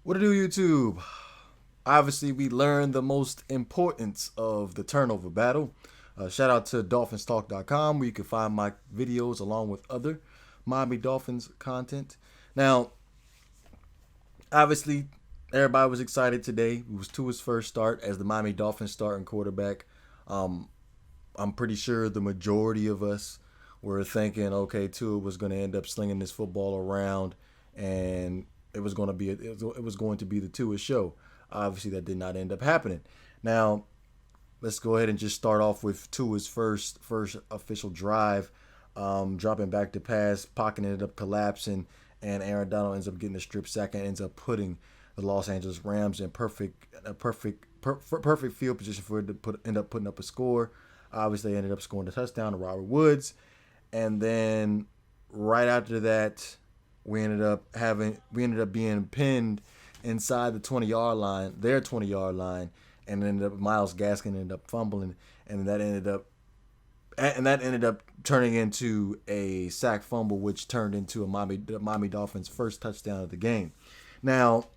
What to do, YouTube? Obviously, we learned the most importance of the turnover battle. Shout out to DolphinsTalk.com where you can find my videos along with other Miami Dolphins content. Now, obviously, everybody was excited today. It was Tua's first start as the Miami Dolphins starting quarterback. Um, I'm pretty sure the majority of us were thinking, okay, Tua was going to end up slinging this football around, and it was going to be the Tua show. Obviously, that did not end up happening. Now, let's go ahead and just start off with Tua's first official drive, dropping back to pass. Pocket ended up collapsing, and Aaron Donald ends up getting a strip sack and ends up putting the Los Angeles Rams in perfect field position for it to end up putting up a score. Obviously, they ended up scoring the touchdown to Robert Woods, and then right after that, we ended up being pinned inside the 20-yard line, their 20-yard line, and ended up Miles Gaskin ended up fumbling, and that ended up turning into a sack fumble, which turned into a Miami Dolphins first touchdown of the game. Now,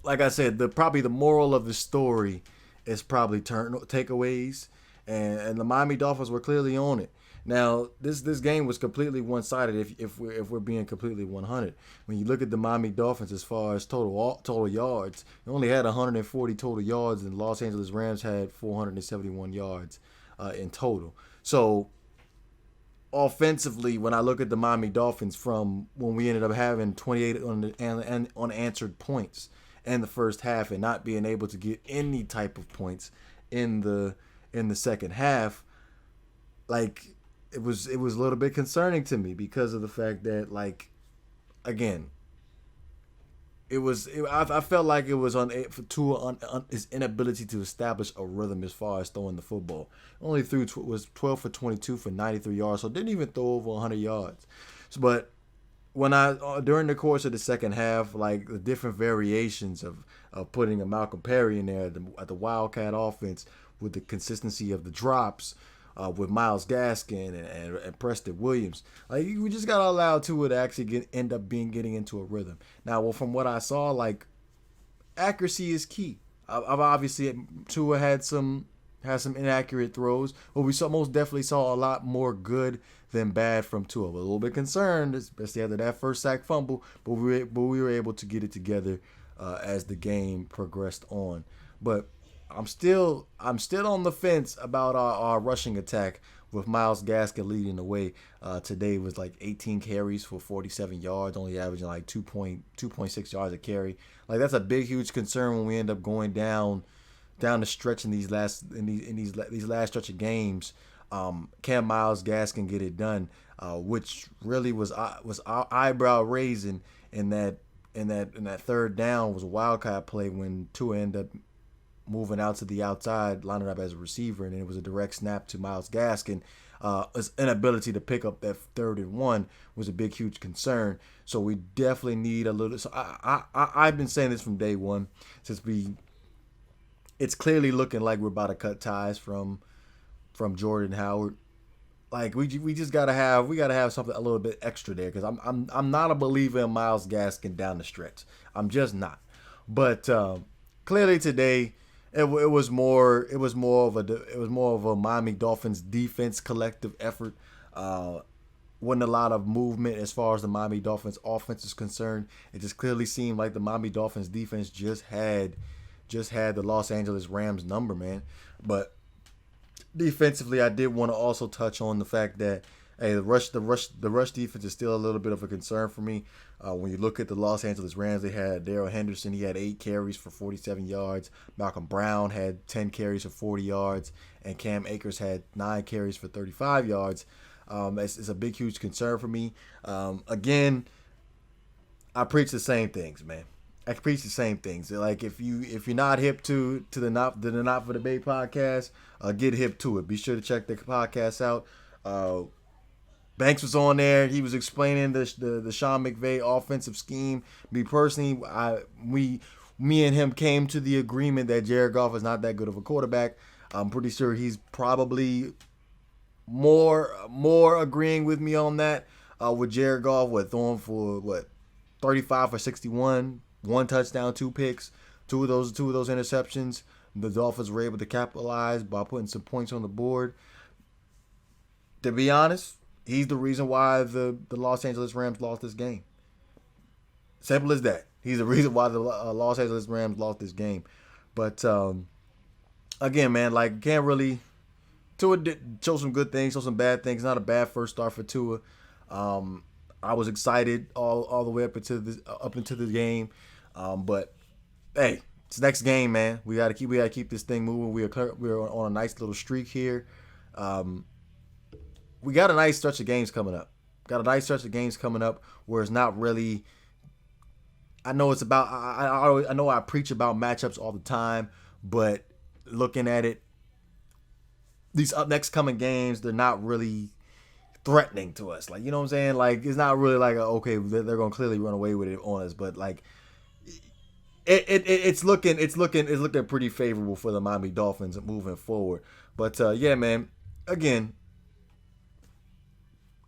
like I said, probably the moral of the story is probably turn takeaways, and the Miami Dolphins were clearly on it. Now, this game was completely one sided. If we're being completely 100, when you look at the Miami Dolphins as far as total yards, they only had 140 total yards, and the Los Angeles Rams had 471 yards in total. So offensively, when I look at the Miami Dolphins from when we ended up having 28 unanswered points in the first half and not being able to get any type of points in the second half, like it was a little bit concerning to me because of the fact that, like, again, I felt like it was on Tua on his inability to establish a rhythm as far as throwing the football. Only threw was 12 for 22 for 93 yards, so didn't even throw over 100 yards. So, but when I during the course of the second half, like the different variations of putting a Malcolm Perry in there at the Wildcat offense with the consistency of the drops, with Miles Gaskin and Preston Williams. Like, we just gotta allow Tua to actually end up getting into a rhythm. Now, well, from what I saw, like, accuracy is key. I've obviously Tua had some inaccurate throws, but we most definitely saw a lot more good than bad from Tua. We're a little bit concerned, especially after that first sack fumble, but we were able to get it together as the game progressed on. But I'm still on the fence about our rushing attack with Miles Gaskin leading the way. Today was like 18 carries for 47 yards, only averaging like 2.6 yards a carry. Like, that's a big, huge concern when we end up going down the stretch in these last stretch of games. Can Miles Gaskin get it done? Which really was eyebrow raising in that third down was a wildcat play when Tua ended up moving out to the outside, lining up as a receiver, and it was a direct snap to Miles Gaskin. His inability to pick up that 3rd and 1 was a big, huge concern. So we definitely need a little. So I've been saying this from day one, since it's clearly looking like we're about to cut ties from Jordan Howard. Like, we just gotta have something a little bit extra there, because I'm not a believer in Miles Gaskin down the stretch. I'm just not. But clearly today, it was more of a Miami Dolphins defense collective effort. Wasn't a lot of movement as far as the Miami Dolphins offense is concerned. It just clearly seemed like the Miami Dolphins defense just had the Los Angeles Rams number, man. But defensively, I did want to also touch on the fact that, hey, the rush defense is still a little bit of a concern for me. When you look at the Los Angeles Rams, they had Darrell Henderson. He had 8 carries for 47 yards. Malcolm Brown had 10 carries for 40 yards, and Cam Akers had 9 carries for 35 yards. It's a big, huge concern for me. Again, I preach the same things, man. I preach the same things. Like, if you're not hip to the Not for the Bay podcast, get hip to it. Be sure to check the podcast out. Banks was on there. He was explaining the Sean McVay offensive scheme. Me personally, me and him came to the agreement that Jared Goff is not that good of a quarterback. I'm pretty sure he's probably more agreeing with me on that. With Jared Goff, throwing for 35 for 61. 1 touchdown, 2 picks, two of those interceptions. The Dolphins were able to capitalize by putting some points on the board. To be honest, he's the reason why the Los Angeles Rams lost this game. Simple as that. He's the reason why the Los Angeles Rams lost this game. But again, man, like can't really. Tua did show some good things, show some bad things. Not a bad first start for Tua. I was excited all the way up into the game, but hey, it's next game, man. We gotta keep this thing moving. We're on a nice little streak here. We got a nice stretch of games coming up. Where it's not really. I know it's about. I know I preach about matchups all the time, but looking at it, these next coming games, they're not really threatening to us. Like, you know what I'm saying? Like, it's not really like okay, they're gonna clearly run away with it on us, but like. It's looking pretty favorable for the Miami Dolphins moving forward. But yeah, man. Again,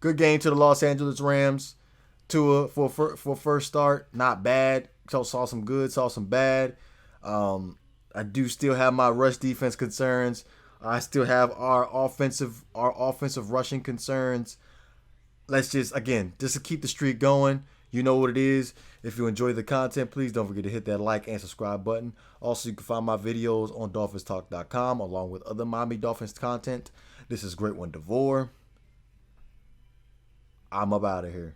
good game to the Los Angeles Rams. Tua for first start, not bad. Saw some good, saw some bad. I do still have my rush defense concerns. I still have our offensive rushing concerns. Let's just to keep the streak going. You know what it is. If you enjoy the content, please don't forget to hit that like and subscribe button. Also, you can find my videos on DolphinsTalk.com along with other Miami Dolphins content. This is GreatOne DeVore. I'm up out of here.